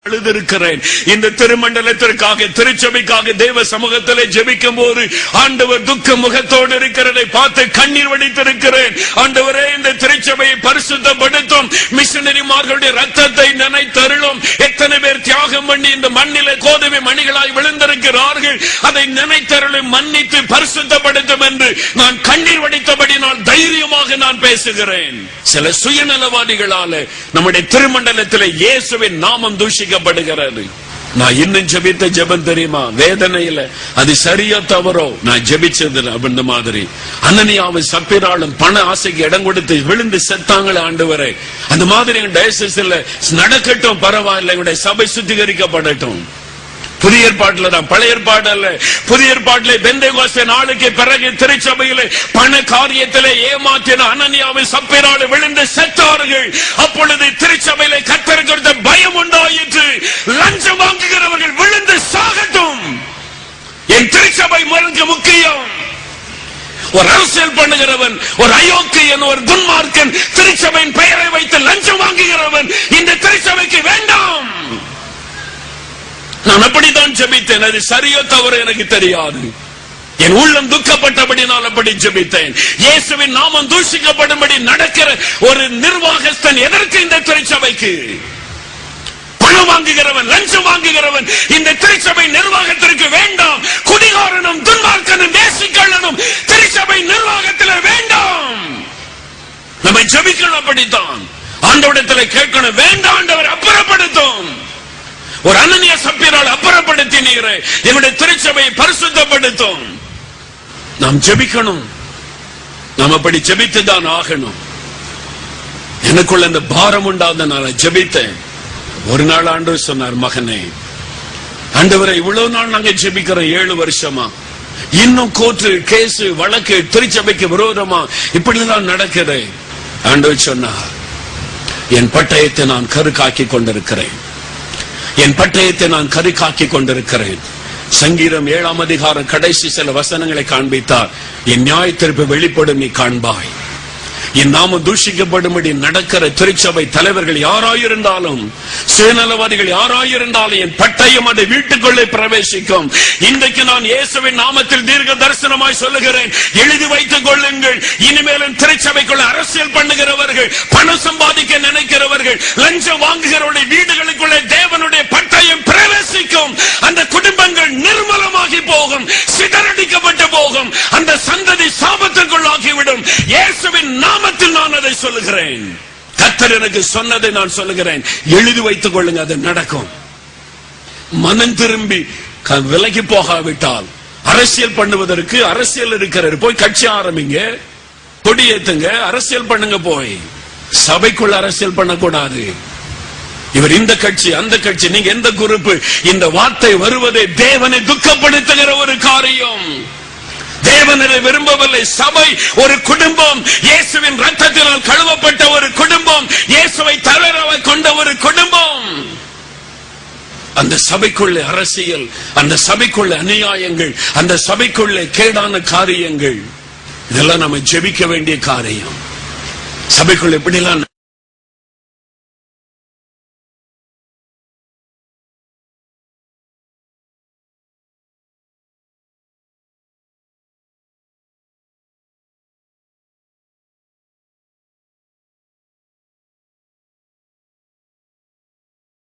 அழுதிருக்கிறேன். இந்த திருமண்டலத்திற்காக திருச்சபைக்காக தேவ சமூகத்திலே ஜெபிக்கும் போது ஆண்டவர் துக்க முகத்தோடு இருக்கிறதை பார்த்து கண்ணீர் வடித்திருக்கிறேன். ஆண்டவரே, இந்த திருச்சபையை பரிசுத்தப்படுத்தும், மிஷனரிமார்களுடைய ரத்தத்தை நினைத்தருளும். எத்தனை பேர் தியாகம் பண்ணி இந்த மண்ணிலே கோதுமை மணிகளாய் விழுந்திருக்கிறார்கள், அதை நினைத்தருளும், மன்னித்து பரிசுத்தப்படுத்தும் என்று நான் கண்ணீர் வடித்தபடி நான் தைரியமாக நான் பேசுகிறேன். சில சுயநலவாதிகளால நம்முடைய திருமண்டலத்திலே இயேசுவின் நாமம் தூஷி நான் இன்னும் ஜெபித்த ஜெபம் தெரியுமா? வேதனையில அது சரியா தவறோ நான் ஜெபிச்சது அந்த மாதிரி. அனனியாவும் சப்பீராளும் பண ஆசைக்கு இடம் கொடுத்து விழுந்து செத்தாங்களே ஆண்டவரே, அந்த மாதிரி டயசிஸ்ல நடக்கட்டும், பரவாயில்லை, எங்களுடைய சபை சுத்திகரிக்கப்படட்டும். புதிய ஏற்பாட்டுல தான், பழைய ஏற்பாடு அல்ல. புதிய ஏற்பாட்டிலே பெந்தேகோஸ்தே நாளுக்கு பிறகு திருச்சபையிலே பண காரியத்திலே ஏமாற்றின அனனியாவை சப்பீராளை விழுந்து செத்தார்கள். அப்பொழுது திருச்சபையிலே கர்த்தருக்கு கொடுத்த பயம் உண்டாயிற்று. லஞ்சம் வாங்குகிறவர்கள் விழுந்து சாகட்டும், என் திருச்சபை முழுக்க முக்கியம். ஒரு அரசியல் பண்ணுகிறவன், ஒரு அயோக்கியன், ஒரு துன்மார்க்கன் திருச்சபையின் பெயரை வைத்து லஞ்சம் வாங்குகிறவன் இந்த திருச்சபைக்கு வேண்டாம். நான் அப்படித்தான் ஜெபித்தேன். அது சரியோ தவறு எனக்கு தெரியாது. என் உள்ளம் துக்கப்பட்டபடி நான் அப்படி ஜெபித்தேன். இயேசுவின் நாமம் தூஷிக்கப்படும்படி நடக்கிற ஒரு நிர்வாகஸ்தன் எதற்கு இந்த திருச்சபைக்கு? பணம் வாங்குகிறவன், லஞ்சம் வாங்குகிறவன் இந்த திருச்சபை நிர்வாகத்திற்கு வேண்டாம். குடிகாரனும் துன்மார்க்கனும் வேசிக்கள்ளனும் திருச்சபை நிர்வாகத்தில் வேண்டாம். நம்ம ஜெபிக்கணும், அப்படித்தான் ஆண்டவரிடத்தில் கேட்கணும். வேண்டாம் ஆண்டவர், அப்புறப்படுத்தும். ஒரு அனனியா சப்பீரால் அப்புறப்படுத்தினீரே, எங்களுடைய திருச்சபையை பரிசுத்தப்படுத்தும். நாம் ஜெபிக்கணும், நாம் அப்படி ஜெபித்துதான் ஆகணும். எனக்குள்ள அந்த பாரம் உண்டாத நான் ஜெபித்தேன். ஒரு நாள் ஆண்டவர் சொன்னார், மகனே, ஆண்டவரை இவ்வளவு நாள் நாங்க ஜெபிக்கிறோம், 7 வருஷமா இன்னும் கோர்ட்டு கேஸ் வழக்கு திருச்சபைக்கு விரோதமா இப்படிதான் நடக்குது. ஆண்டவர் சொன்னார், என் பட்டயத்தை நான் கருக்காக்கி கொண்டிருக்கிறேன், என் பட்டயத்தை நான் கருக்காக்கி கொண்டிருக்கிறேன். சங்கீதம் 7ஆம் அதிகாரம் கடைசி சில வசனங்களை காண்பித்தார். என் நியாய தீர்ப்பு வெளிப்படும், நீ காண்பாய். என் நாமம் தூஷிக்கப்படும்படி நடக்கிற திருச்சபை தலைவர்கள் யாராயிருந்தாலும், சுயநலவாதிகள் யாராயிருந்தாலும் என் பட்டயம் அதை வீட்டுக்குள்ளே பிரவேசிக்கும். இன்றைக்கு நான் இயேசுவின் நாமத்தில் தீர்க்க தரிசனமாய் சொல்லுகிறேன், எழுதி வைத்துக் கொள்ளுங்கள். இனிமேலும் திருச்சபைக்குள்ள அரசியல் பண்ணுகிறவர்கள், பணம் சம்பாதிக்க நினைக்கிறவர்கள், லஞ்சம் வாங்குகிறவருடைய வீடுகளுக்குள்ளே தேவனுடைய பட்டயம் பிரவேசிக்கும். அந்த குடும்பங்கள் நிர்மலமாகி போகும், சிதறடிக்கப்பட்டு போகும், அந்த சந்ததி சாபத்திற்குள்ளாகிவிடும். இயேசுவின் நாமத்தில் நான் அதை சொல்லுகிறேன். கர்த்தர் எனக்கு சொன்னதை நான் சொல்லுகிறேன். எழுதி வைத்துக் கொள்ளுங்க, அது நடக்கும். மனம் திரும்பி விலகி போகாவிட்டால் அரசியல் பண்ணுவதற்கு அரசியல் இருக்கிறார், போய் கட்சி ஆரம்பிங்க, கொடியேத்துங்க, அரசியல் பண்ணுங்க. போய் சபைக்குள்ள அரசியல் பண்ணக்கூடாது. இவர் இந்த கட்சி அந்த கட்சி, நீங்க எந்த குரூப், இந்த வார்த்தை வருவதை தேவனை துக்கப்படுத்துகிற ஒரு காரியம். தேவனை விரும்பவில்லை. சபை ஒரு குடும்பம், இயேசுவின் ரத்தத்தினால் கழுவப்பட்ட ஒரு குடும்பம், இயேசுவை தலைவராக கொண்ட ஒரு குடும்பம். அந்த சபைக்குள்ளே அரசியல், அந்த சபைக்குள்ளே அநியாயங்கள், அந்த சபைக்குள்ளே கேடான காரியங்கள், இதெல்லாம் நம்ம ஜெபிக்க வேண்டிய காரியம். சபைக்குள்ள எப்படிலாம்